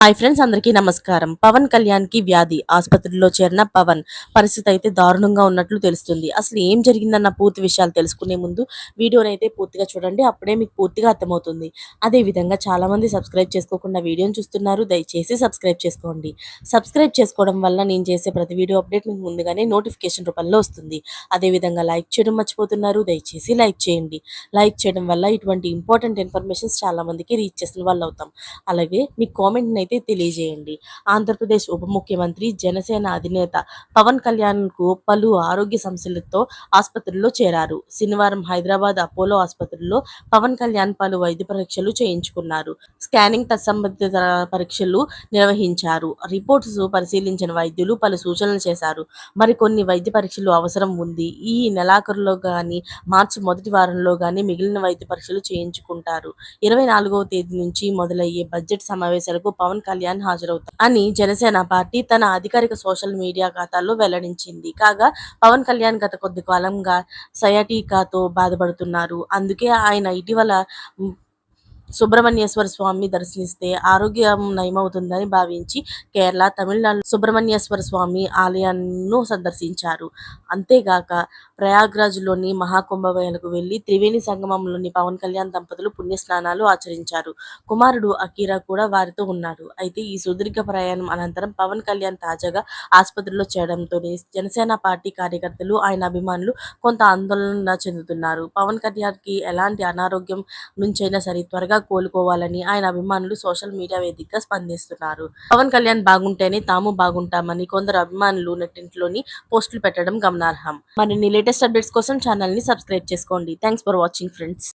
Hi friends, అందరికీ నమస్కారం. పవన్ కళ్యాణ్ కి వ్యాధి, ఆసుపత్రిలో చేరిన పవన్ పరిస్థితి అయితే దారుణంగా ఉన్నట్లు తెలుస్తుంది. అసలు ఏం జరిగిందన్న పూర్తి విషయాలు తెలుసుకునే ముందు వీడియోని అయితే పూర్తిగా చూడండి. అప్పుడే మీకు పూర్తిగా అర్థమవుతుంది. అదే విధంగా చాలా మంది సబ్స్క్రైబ్ చేసుకోకుండా వీడియోని చూస్తున్నారు. దయచేసి సబ్స్క్రైబ్ చేసుకోండి. సబ్స్క్రైబ్ చేసుకోవడం వల్ల నేను చేసే ప్రతి వీడియో అప్డేట్ మీకు ముందుగానే నోటిఫికేషన్ రూపంలో వస్తుంది. అదే విధంగా లైక్ చేయడం మర్చిపోతున్నారు. దయచేసి లైక్ చేయండి. లైక్ చేయడం వల్ల ఇటువంటి ఇంపార్టెంట్ ఇన్ఫర్మేషన్స్ చాలా మందికి రీచ్ చేసిన వాళ్ళు అవుతాం. అలాగే మీ కామెంట్ అయితే తెలియజేయండి. ఆంధ్రప్రదేశ్ ఉప ముఖ్యమంత్రి, జనసేన అధినేత పవన్ కళ్యాణ్ కు పలు ఆరోగ్య సమస్యలతో ఆసుపత్రిలో చేరారు. శనివారం హైదరాబాద్ అపోలో ఆసుపత్రిలో పవన్ కళ్యాణ్ పలు వైద్య పరీక్షలు చేయించుకున్నారు. స్కానింగ్, తత్సంబంధిత పరీక్షలు నిర్వహించారు. రిపోర్ట్స్ పరిశీలించిన వైద్యులు పలు సూచనలు చేశారు. మరికొన్ని వైద్య పరీక్షలు అవసరం ఉంది. ఈ నెలాఖరులో గాని, మార్చి మొదటి వారంలో గాని మిగిలిన వైద్య పరీక్షలు చేయించుకుంటారు. 24వ తేదీ నుంచి మొదలయ్యే బడ్జెట్ సమావేశాలకు పవన్ కళ్యాణ్ హాజరవుతారు అని జనసేన పార్టీ తన అధికారిక సోషల్ మీడియా ఖాతాలో వెల్లడించింది. కాగా పవన్ కళ్యాణ్ గత కొద్ది కాలంగా సయాటికాతో బాధపడుతున్నారు. అందుకే ఆయన ఇటీవల సుబ్రహ్మణ్యేశ్వర స్వామి దర్శనిస్తే ఆరోగ్యం నయమవుతుందని భావించి కేరళ, తమిళనాడు సుబ్రహ్మణ్యేశ్వర స్వామి ఆలయాన్ని సందర్శించారు. అంతేగాక ప్రయాగ్రాజ్లోని మహాకుంభమేళకు వెళ్లి త్రివేణి సంగమంలోని పవన్ కళ్యాణ్ దంపతులు పుణ్యస్నానాలు ఆచరించారు. కుమారుడు అకీరా కూడా వారితో ఉన్నాడు. అయితే ఈ సుదీర్ఘ ప్రయాణం అనంతరం పవన్ కళ్యాణ్ తాజాగా ఆసుపత్రిలో చేరడంతోనే జనసేన పార్టీ కార్యకర్తలు, ఆయన అభిమానులు కొంత ఆందోళన చెందుతున్నారు. పవన్ కళ్యాణ్కి ఎలాంటి అనారోగ్యం నుంచైనా సరే త్వరగా కోలుకోవాలని ఆయన అభిమానులు సోషల్ మీడియా వేదికగా స్పందిస్తున్నారు. పవన్ కళ్యాణ్ బాగుంటేనే తాము బాగుంటామని కొందరు అభిమానులు నెట్టింట్లోని పోస్టులు పెట్టడం గమనార్హం. మరిన్ని లేటెస్ట్ అప్డేట్స్ కోసం ఛానల్ ని సబ్స్క్రైబ్ చేసుకోండి. Thanks for watching friends.